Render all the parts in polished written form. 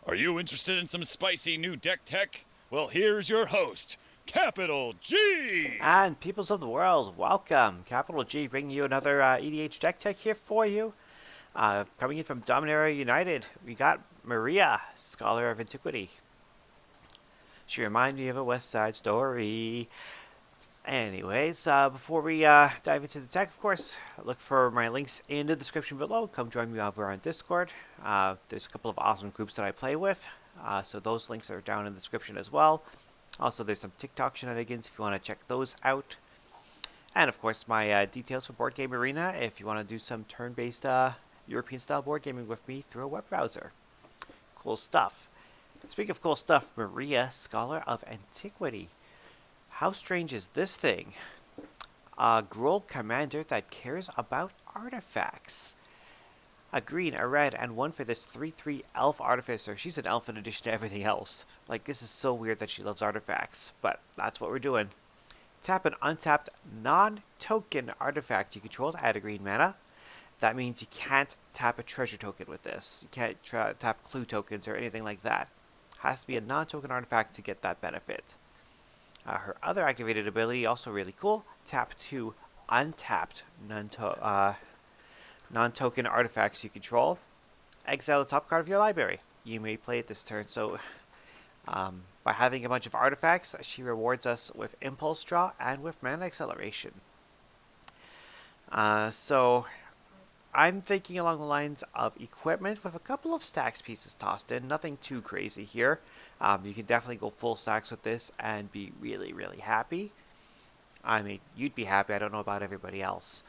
Are you interested in some spicy new deck tech? Well, here's your host, Capital G! And peoples of the world, welcome. Capital G bringing you another EDH deck tech here for you. Coming in from Dominaria United, we got Meria, Scholar of Antiquity. She reminded me of a West Side Story. Anyways, before we dive into the deck, of course, look for my links in the description below. Come join me over on Discord. There's a couple of awesome groups that I play with, so those links are down in the description as well. Also, there's some Tik Tok shenanigans if you want to check those out. And of course, my details for Board Game Arena if you want to do some turn-based European-style board gaming with me through a web browser. Cool stuff. Speaking of cool stuff, Meria, Scholar of Antiquity. How strange is this thing? A Grull commander that cares about artifacts. A green, a red, and one for this 3/3 elf artificer. She's an elf in addition to everything else. Like, this is so weird that she loves artifacts, but that's what we're doing. Tap an untapped non-token artifact you control to add a green mana. That means you can't tap a treasure token with this. You can't tap clue tokens or anything like that. Has to be a non-token artifact to get that benefit. Her other activated ability, also really cool. Tap 2 untapped non-token artifacts you control. Exile the top card of your library. You may play it this turn. So, by having a bunch of artifacts, she rewards us with Impulse Draw and with Mana Acceleration. So, I'm thinking along the lines of equipment with a couple of stacks pieces tossed in. Nothing too crazy here. You can definitely go full stacks with this and be really, really happy. I mean, you'd be happy. I don't know about everybody else.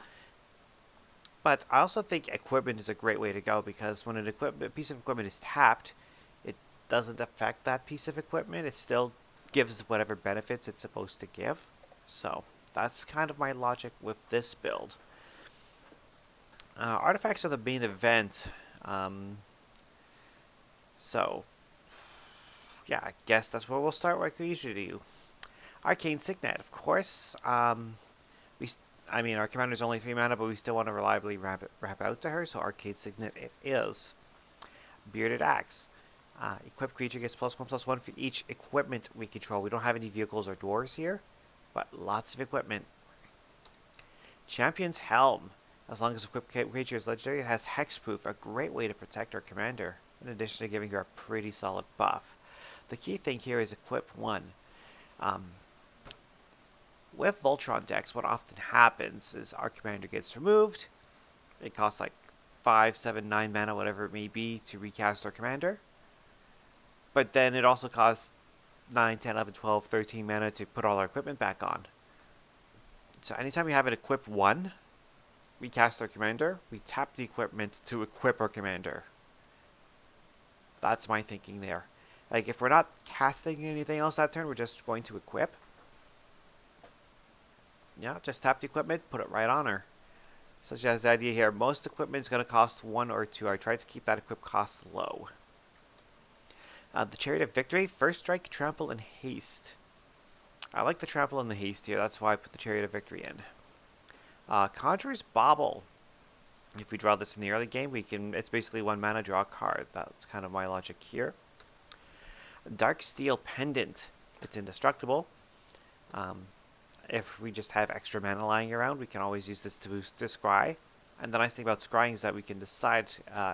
But I also think equipment is a great way to go because when a piece of equipment is tapped, it doesn't affect that piece of equipment. It still gives whatever benefits it's supposed to give. So that's kind of my logic with this build. Artifacts are the main event. So, yeah, I guess that's where we'll start like we usually do. Arcane Signet, of course. Our commander's only 3 mana, but we still want to reliably wrap out to her, so Arcane Signet it is. Bearded Axe. Equipped creature gets +1/+1 for each equipment we control. We don't have any vehicles or doors here, but lots of equipment. Champion's Helm. As long as equipped creature is legendary, it has hexproof, a great way to protect our commander, in addition to giving her a pretty solid buff. The key thing here is equip 1. With Voltron decks, what often happens is our commander gets removed. It costs like 5, 7, 9 mana, whatever it may be, to recast our commander. But then it also costs 9, 10, 11, 12, 13 mana to put all our equipment back on. So anytime we have an equip 1, we cast our commander, we tap the equipment to equip our commander. That's my thinking there. Like, if we're not casting anything else that turn, we're just going to equip. Yeah, just tap the equipment, put it right on her. Such as the idea here, most equipment is going to cost 1 or 2. I try to keep that equip cost low. The Chariot of Victory, first strike, trample, and haste. I like the trample and the haste here, that's why I put the Chariot of Victory in. Conjurer's Bauble. If we draw this in the early game, it's basically 1 mana, draw a card. That's kind of my logic here. Dark Steel Pendant. It's indestructible. If we just have extra mana lying around, we can always use this to boost this scry. And the nice thing about scrying is that we can decide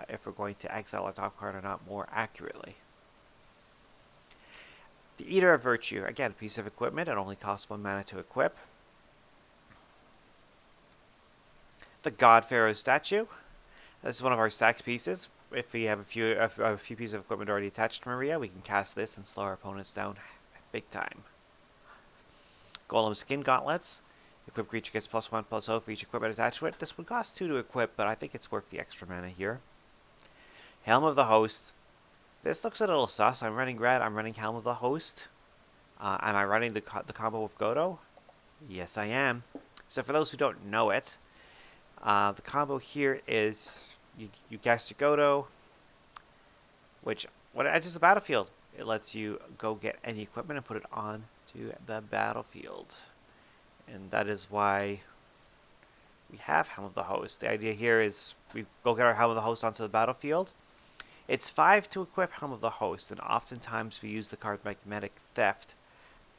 if we're going to exile our top card or not more accurately. The Eater of Virtue. Again, a piece of equipment. It only costs 1 mana to equip. The God Pharaoh statue. This is one of our stacks pieces. If we have a few pieces of equipment already attached to Meria, we can cast this and slow our opponents down big time. Golem Skin Gauntlets. Equipped creature gets +1/+0 for each equipment attached to it. This would cost 2 to equip, but I think it's worth the extra mana here. Helm of the Host. This looks a little sus. I'm running red. I'm running Helm of the Host. Am I running the combo with Godo? Yes, I am. So for those who don't know it, the combo here is you cast your Godo, which when it enters the battlefield, it lets you go get any equipment and put it on to the battlefield. And that is why we have Helm of the Host. The idea here is we go get our Helm of the Host onto the battlefield. It's 5 to equip Helm of the Host, and oftentimes we use the card Magnetic Theft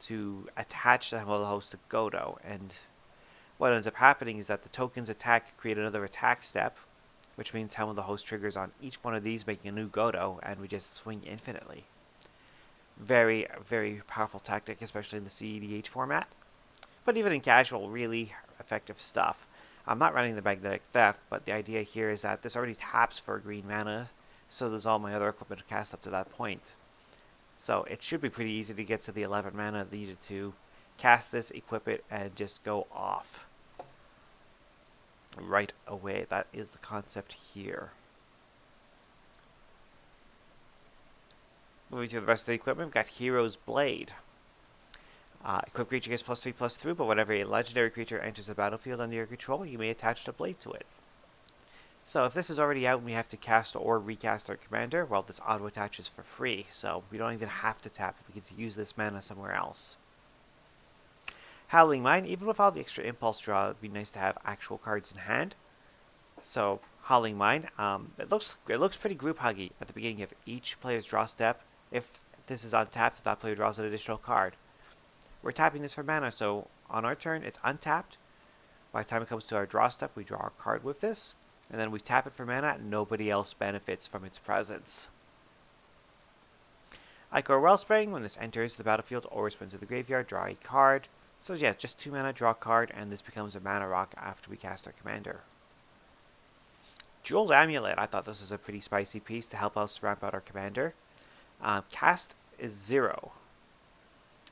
to attach the Helm of the Host to Godo, and what ends up happening is that the tokens attack create another attack step, which means Helm of the Host triggers on each one of these, making a new Godo, and we just swing infinitely. Very, very powerful tactic, especially in the CEDH format. But even in casual, really effective stuff. I'm not running the Magnetic Theft, but the idea here is that this already taps for green mana, so there's all my other equipment to cast up to that point. So it should be pretty easy to get to the 11 mana needed to cast this, equip it, and just go off right away. That is the concept here. Moving through the rest of the equipment, we've got Hero's Blade. Equipped creature gets +3/+3, but whenever a legendary creature enters the battlefield under your control, you may attach the blade to it. So if this is already out and we have to cast or recast our commander, well, this auto attaches for free, so we don't even have to tap it. We can use this mana somewhere else. Howling Mine, even with all the extra impulse draw, it would be nice to have actual cards in hand. So Howling Mine, it looks pretty group huggy at the beginning of each player's draw step. If this is untapped, that player draws an additional card. We're tapping this for mana, so on our turn it's untapped. By the time it comes to our draw step, we draw a card with this, and then we tap it for mana, and nobody else benefits from its presence. Ichor Wellspring, when this enters the battlefield or spins to the graveyard, draw a card. So yeah, just 2 mana, draw a card, and this becomes a mana rock after we cast our commander. Jeweled Amulet, I thought this was a pretty spicy piece to help us ramp out our commander. Cast is 0.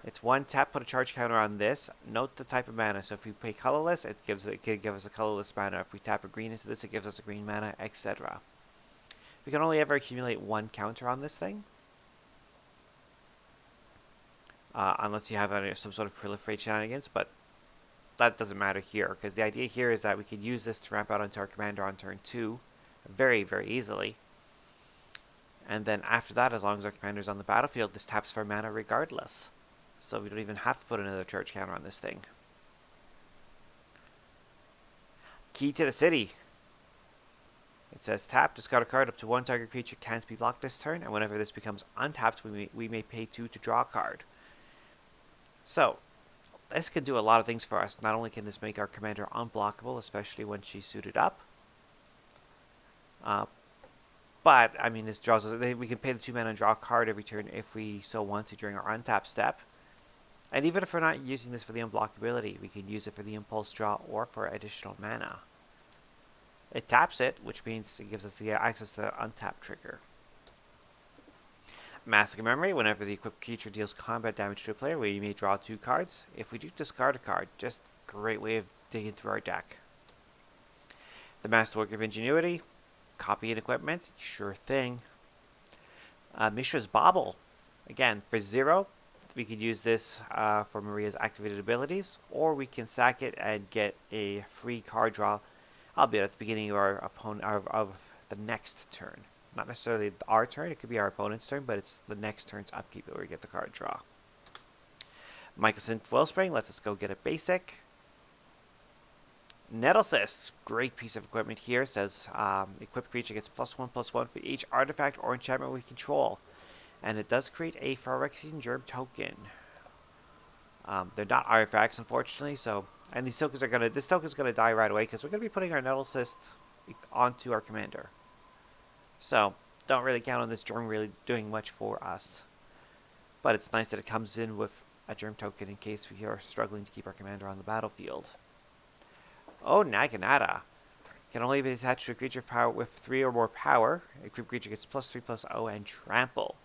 It's 1 tap, put a charge counter on this. Note the type of mana. So if we play colorless, it can give us a colorless mana. If we tap a green into this, it gives us a green mana, etc. We can only ever accumulate 1 counter on this thing. Unless you have some sort of proliferate shenanigans, but that doesn't matter here, because the idea here is that we can use this to ramp out onto our commander on turn 2 very, very easily. And then after that, as long as our commander's on the battlefield, this taps for mana regardless. So we don't even have to put another charge counter on this thing. Key to the City. It says tap, discard a card up to 1 target creature can't be blocked this turn, and whenever this becomes untapped, we may pay 2 to draw a card. So, this can do a lot of things for us. Not only can this make our commander unblockable, especially when she's suited up, but, I mean, this draws us, we can pay the 2 mana and draw a card every turn if we so want to during our untap step. And even if we're not using this for the unblockability, we can use it for the impulse draw or for additional mana. It taps it, which means it gives us the access to the untap trigger. Massacre Memory, whenever the equipped creature deals combat damage to a player, we may draw 2 cards. If we do, discard a card. Just a great way of digging through our deck. The Masterwork of Ingenuity, copy and equipment, sure thing. Mishra's Bauble, again, for 0, we could use this for Meria's activated abilities, or we can sack it and get a free card draw, albeit at the beginning of our of the next turn. Not necessarily our turn, it could be our opponent's turn, but it's the next turn's upkeep where we get the card draw. Mycosynth Wellspring lets us go get a basic. Nettlecyst, great piece of equipment here, says equipped creature gets +1/+1 for each artifact or enchantment we control. And it does create a Phyrexian Germ token. They're not artifacts, unfortunately, so, and this token's gonna die right away because we're gonna be putting our Nettlecyst onto our commander. So, don't really count on this germ really doing much for us. But it's nice that it comes in with a germ token in case we are struggling to keep our commander on the battlefield. Oh, Naginata. Can only be attached to a creature of power with 3 or more power. A group creature gets +3/+0 and trample.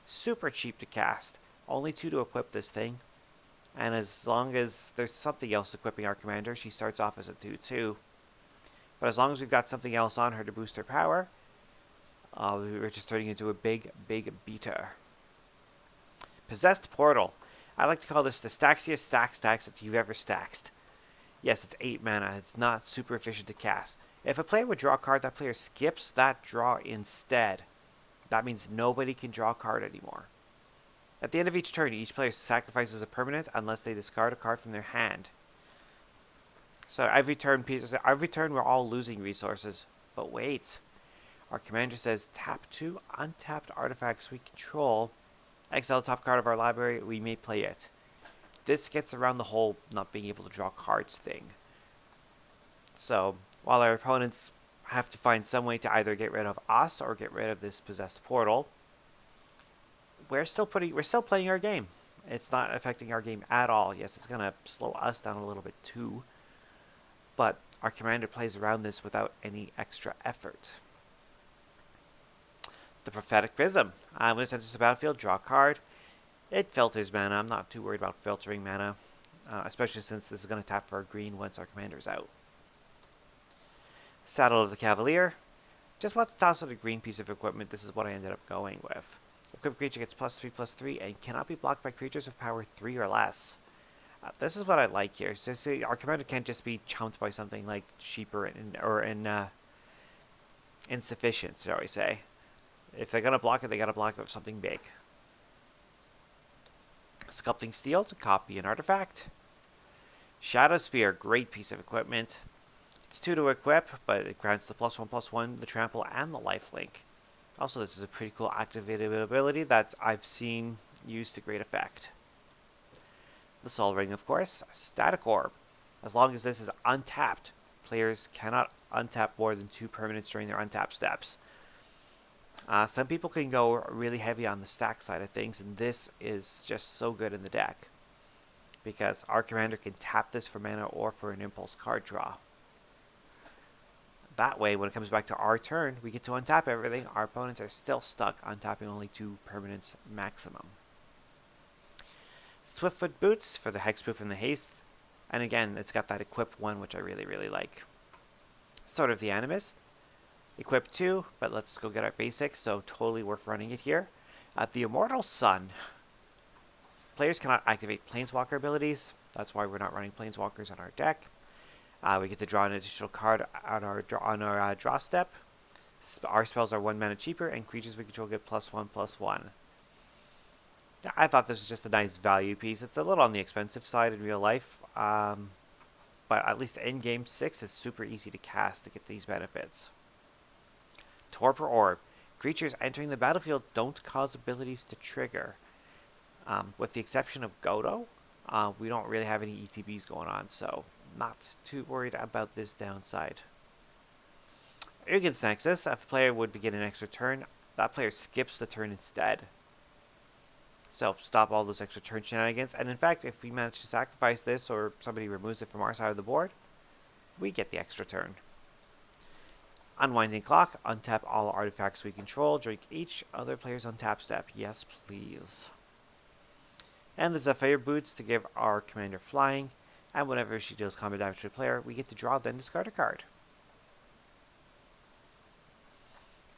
Super cheap to cast. Only 2 to equip this thing. And as long as there's something else equipping our commander, she starts off as a 2/2. But as long as we've got something else on her to boost her power, we're just turning into a big, big beater. Possessed Portal. I like to call this the staxiest stacks that you've ever staxed. Yes, it's 8 mana. It's not super efficient to cast. If a player would draw a card, that player skips that draw instead. That means nobody can draw a card anymore. At the end of each turn, each player sacrifices a permanent unless they discard a card from their hand. So every turn we're all losing resources. But wait. Our commander says tap 2 untapped artifacts we control. Exile the top card of our library, we may play it. This gets around the whole not being able to draw cards thing. So, while our opponents have to find some way to either get rid of us or get rid of this possessed portal, we're still playing our game. It's not affecting our game at all. Yes, it's going to slow us down a little bit too, but our commander plays around this without any extra effort. The Prophetic Prism. When it enters the battlefield, draw a card. It filters mana. I'm not too worried about filtering mana, especially since this is going to tap for a green once our commander's out. Saddle of the Cavalier. Just want to toss out a green piece of equipment. This is what I ended up going with. Equipped creature gets +3/+3 and cannot be blocked by creatures of power 3 or less. This is what I like here. So our commander can't just be chomped by something like cheaper or insufficient, shall we say. If they're going to block it, they got to block it with something big. Sculpting Steel to copy an artifact. Shadow Spear, great piece of equipment. It's 2 to equip, but it grants the +1/+1, the trample, and the lifelink. Also, this is a pretty cool activated ability that I've seen used to great effect. The Sol Ring, of course. Static Orb. As long as this is untapped, players cannot untap more than 2 permanents during their untap steps. Some people can go really heavy on the stack side of things, and this is just so good in the deck, because our commander can tap this for mana or for an impulse card draw. That way, when it comes back to our turn, we get to untap everything. Our opponents are still stuck untapping only 2 permanents maximum. Swiftfoot Boots for the Hexproof and the Haste. And again, it's got that equip 1, which I really, really like. Sword of the Animist. Equip 2, but let's go get our basics, so totally worth running it here. The Immortal Sun. Players cannot activate Planeswalker abilities. That's why we're not running Planeswalkers on our deck. We get to draw an additional card on our draw step. Our spells are 1 mana cheaper, and creatures we control get +1/+1. I thought this was just a nice value piece. It's a little on the expensive side in real life, but at least in game 6 is super easy to cast to get these benefits. Torpor Orb. Creatures entering the battlefield don't cause abilities to trigger. With the exception of Godo, we don't really have any ETBs going on, so not too worried about this downside. Ugin Nexus. If a player would begin an extra turn, that player skips the turn instead. So stop all those extra turn shenanigans, and in fact, if we manage to sacrifice this or somebody removes it from our side of the board, we get the extra turn. Unwinding Clock. Untap all artifacts we control during each other player's untap step. Yes, please. And the Zephyr Boots to give our commander flying, and whenever she deals combat damage to a player, we get to draw, then discard a card.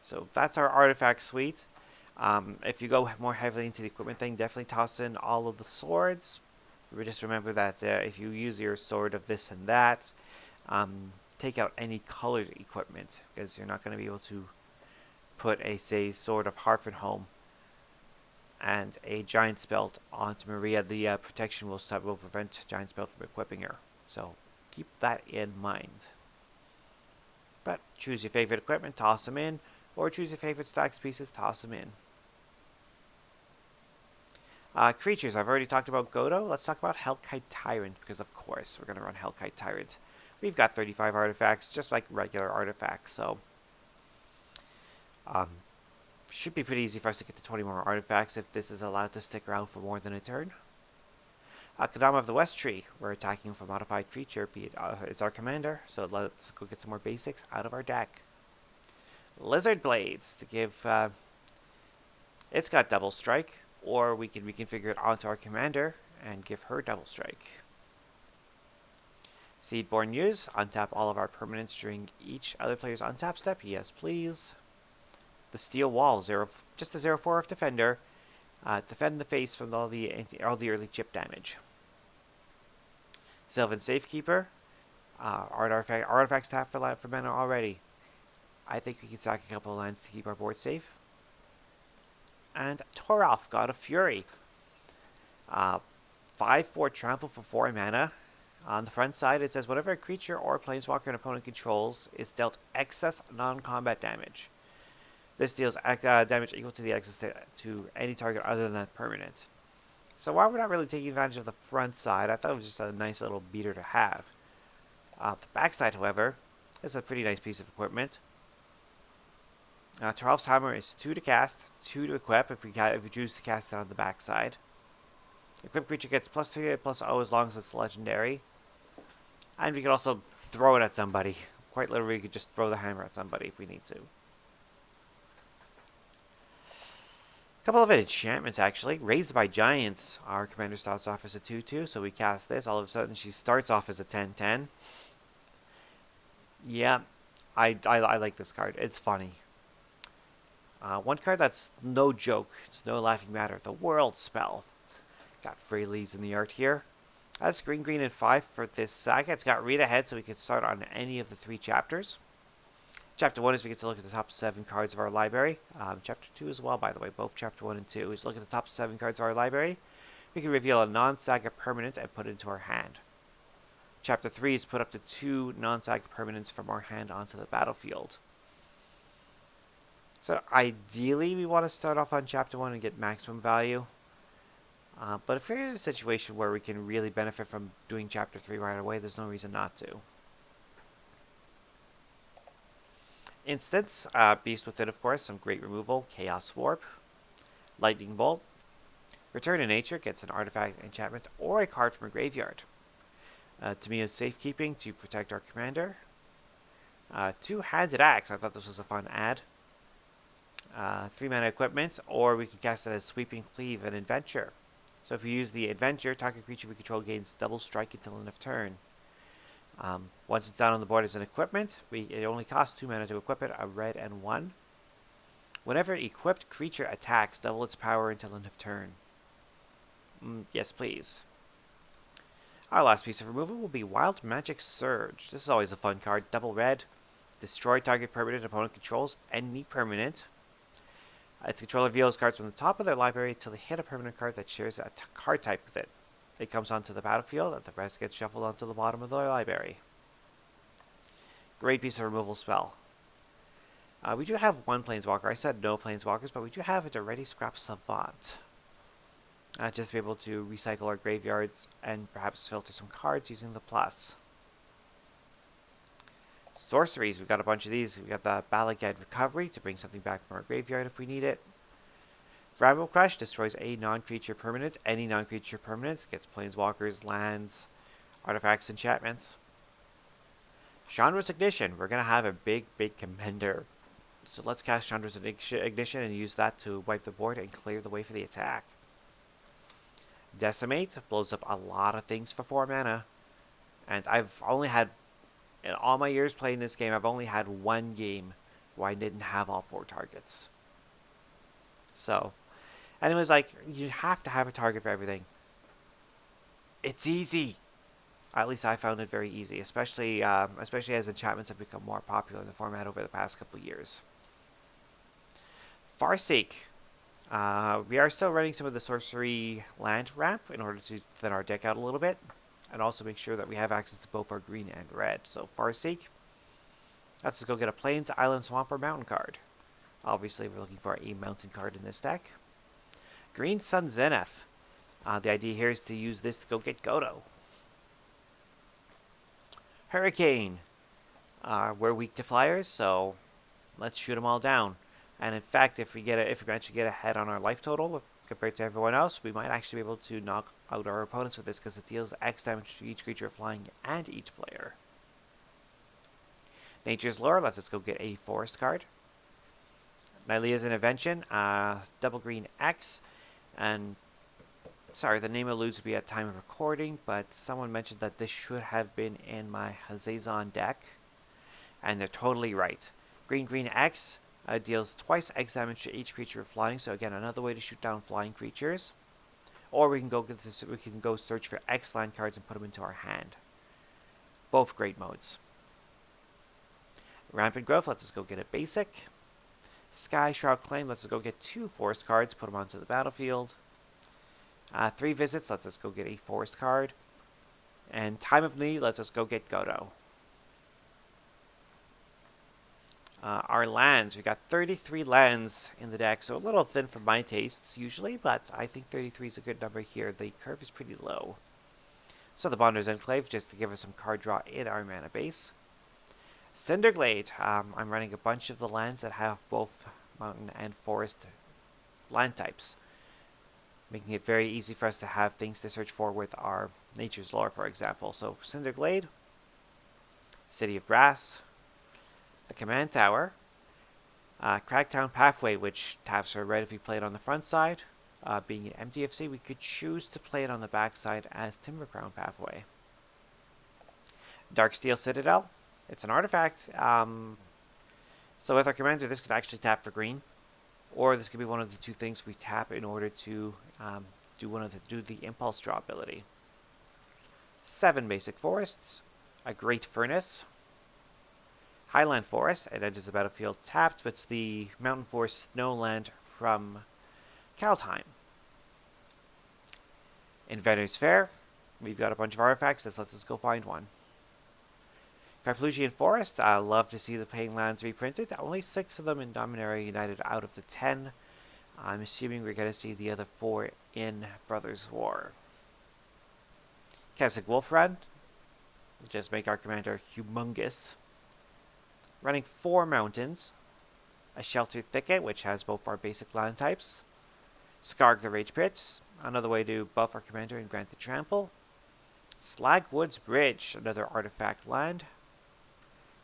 So that's our artifact suite. If you go more heavily into the equipment thing, definitely toss in all of the swords. Just remember that if you use your sword of this and that, take out any colored equipment, because you're not going to be able to put a, say, Sword of Harfenholm and a Giant's Belt onto Meria. The protection will prevent Giant's Belt from equipping her. So keep that in mind. But choose your favorite equipment, toss them in, or choose your favorite stacks pieces, toss them in. Creatures, I've already talked about Godo. Let's talk about Helkite Tyrant, because of course we're going to run Helkite Tyrant. We've got 35 artifacts, just like regular artifacts, so should be pretty easy for us to get to 20 more artifacts if this is allowed to stick around for more than a turn. Kadama of the West Tree. We're attacking with a modified creature, be it it's our commander, so let's go get some more basics out of our deck. Lizard Blades to give it's got double strike, or we can reconfigure it onto our commander and give her double strike. Seedborn Use. Untap all of our permanents during each other player's untap step. Yes, please. The Steel Wall. Just a 0/4 of Defender. Defend the face from all the early chip damage. Sylvan Safekeeper. Artifacts tap for mana already. I think we can sack a couple of lands to keep our board safe. And Toralf, God of Fury. 5/4 trample for 4 mana. On the front side, it says whenever a creature or planeswalker an opponent controls is dealt excess non-combat damage, This deals damage equal to the access to any target other than that permanent. So while we're not really taking advantage of the front side, I thought it was just a nice little beater to have. The back side, however, is a pretty nice piece of equipment. Taralf's Hammer is 2 to cast, 2 to equip if we choose to cast it on the back side. Equipped creature gets +2 +0 as long as it's legendary. And we can also throw it at somebody. Quite literally, we could just throw the hammer at somebody if we need to. A couple of enchantments, actually. Raised by Giants. Our commander starts off as a 2/2, so we cast this. All of a sudden, she starts off as a 10/10. Yeah, I like this card. It's funny. One card that's no joke. It's no laughing matter. The World Spell. Got Freyleys in the art here. That's green, and 5 for this saga. It's got read ahead, so we can start on any of the 3 chapters. Chapter 1 is we get to look at the top 7 cards of our library. Chapter 2 as well, by the way. Both Chapter 1 and 2 is look at the top 7 cards of our library. We can reveal a non-saga permanent and put it into our hand. Chapter 3 is put up to 2 non-saga permanents from our hand onto the battlefield. So ideally, we want to start off on Chapter 1 and get maximum value. But if we're in a situation where we can really benefit from doing Chapter 3 right away, there's no reason not to. Instance, Beast Within, of course, some great removal, Chaos Warp, Lightning Bolt, Return to Nature gets an artifact, enchantment, or a card from a graveyard. Tamiya's Safekeeping to protect our commander. 2-Handed Axe, I thought this was a fun ad. 3-mana equipment, or we can cast it as Sweeping Cleave and Adventure. So if we use the Adventure, target creature we control gains double strike until end of turn. Once it's down on the board as an equipment, it only costs 2 mana to equip it, a red and 1. Whenever equipped creature attacks, double its power until end of turn. Yes, please. Our last piece of removal will be Wild Magic Surge. This is always a fun card. Double red. Destroy target permanent opponent controls any permanent. Its controller reveals cards from the top of their library until they hit a permanent card that shares a card type with it. It comes onto the battlefield, and the rest gets shuffled onto the bottom of their library. Great piece of removal spell. We do have one Planeswalker. I said no Planeswalkers, but we do have a Ready Scrap Savant. Just to be able to recycle our graveyards and perhaps filter some cards using the plus. Sorceries, we've got a bunch of these. We've got the Balagad Recovery to bring something back from our graveyard if we need it. Gravel Crush destroys a non-creature permanent. Any non-creature permanent gets planeswalkers, lands, artifacts, enchantments. Chandra's Ignition. We're going to have a big commander. So let's cast Chandra's Ignition and use that to wipe the board and clear the way for the attack. Decimate blows up a lot of things for 4 mana. And I've only had, in all my years playing this game, I've only had one game where I didn't have all 4 targets. So, and it was like, you have to have a target for everything. It's easy. At least I found it very easy, especially as enchantments have become more popular in the format over the past couple of years. Farseek. We are still running some of the sorcery land ramp in order to thin our deck out a little bit, and also make sure that we have access to both our green and red. So Farseek, let's go get a Plains, Island, Swamp, or Mountain card. Obviously, we're looking for a mountain card in this deck. Green Sun Zenith. The idea here is to use this to go get Godo. Hurricane. We're weak to flyers, so let's shoot them all down. And in fact, if we manage to get ahead on our life total compared to everyone else, we might actually be able to knock out our opponents with this because it deals X damage to each creature flying and each player. Nature's Lure lets us go get a forest card. Nylea's Intervention, double green X, and sorry, the name eludes me at time of recording, but someone mentioned that this should have been in my Hazazon deck, and they're totally right. Green X deals twice X damage to each creature flying, so again, another way to shoot down flying creatures. Or we can go search for X land cards and put them into our hand. Both great modes. Rampant Growth lets us go get a basic. Sky Shroud Claim lets us go get 2 forest cards, put them onto the battlefield. 3 Visits lets us go get a forest card. And Time of Need lets us go get Godo. Our lands, we got 33 lands in the deck, so a little thin for my tastes usually, but I think 33 is a good number here. The curve is pretty low. So the Bonder's Enclave, just to give us some card draw in our mana base. Cinderglade, I'm running a bunch of the lands that have both mountain and forest land types, making it very easy for us to have things to search for with our Nature's Lore, for example. So Cinderglade, City of Brass, the Command Tower, Cragtown Pathway, which taps our red if we play it on the front side. Being an MTFC, we could choose to play it on the back side as Timbercrown Pathway. Darksteel Citadel, it's an artifact. So with our commander, this could actually tap for green, or this could be one of the two things we tap in order to do the impulse draw ability. 7 basic forests, a Great Furnace, Highland Forest, it enters the battlefield tapped, but it's the Mountain Forest Snowland from Kaldheim. Inventor's Fair, we've got a bunch of artifacts, this lets us go find one. Carplusian Forest, I love to see the paying lands reprinted. Only 6 of them in Dominaria United out of the 10. I'm assuming we're going to see the other 4 in Brothers War. Keswick Wolf Run, just make our commander humongous. Running 4 mountains. A Sheltered Thicket, which has both our basic land types. Skarg the Rage Pits, another way to buff our commander and grant the trample. Slagwoods Bridge, another artifact land.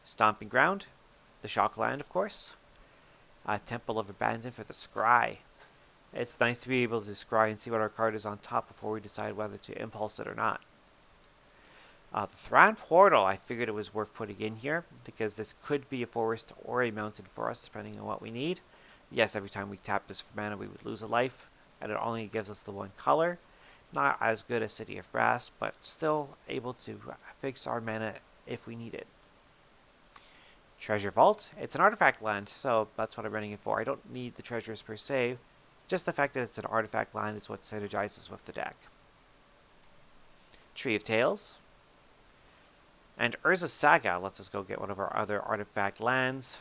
Stomping Ground, the Shock Land, of course. Temple of Abandon for the Scry. It's nice to be able to scry and see what our card is on top before we decide whether to impulse it or not. The Thran Portal, I figured it was worth putting in here, because this could be a forest or a mountain for us, depending on what we need. Yes, every time we tap this for mana, we would lose a life, and it only gives us the 1 color. Not as good as City of Brass, but still able to fix our mana if we need it. Treasure Vault, it's an artifact land, so that's what I'm running it for. I don't need the treasures per se, just the fact that it's an artifact land is what synergizes with the deck. Tree of Tales. And Urza's Saga lets us go get one of our other artifact lands.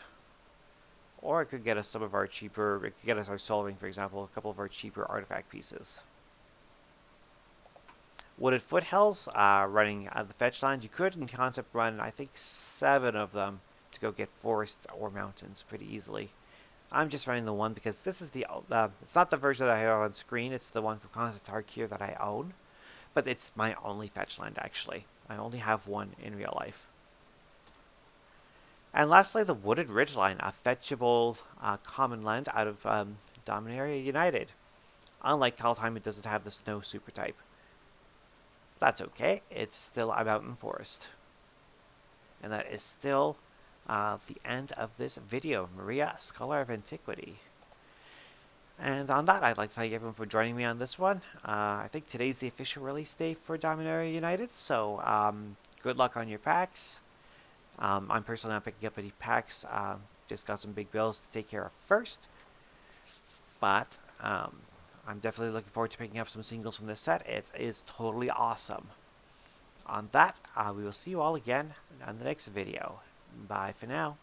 Or it could get us some of our cheaper, it could get us our Sol Ring, for example, a couple of our cheaper artifact pieces. Wooded Foothills, running the fetch land. You could in concept run, I think, 7 of them to go get forests or mountains pretty easily. I'm just running the one because this is the, it's not the version that I have on screen, it's the one from Concept Arc here that I own. But it's my only fetch land, actually. I only have one in real life. And lastly, the Wooded Ridgeline, a fetchable common land out of Dominaria United. Unlike Kaldheim, it doesn't have the snow super type. That's okay, it's still a mountain forest. And that is still the end of this video. Meria, Scholar of Antiquity. And on that, I'd like to thank everyone for joining me on this one. I think today's the official release day for Dominaria United, so good luck on your packs. I'm personally not picking up any packs, just got some big bills to take care of first. But I'm definitely looking forward to picking up some singles from this set. It is totally awesome. On that, we will see you all again on the next video. Bye for now.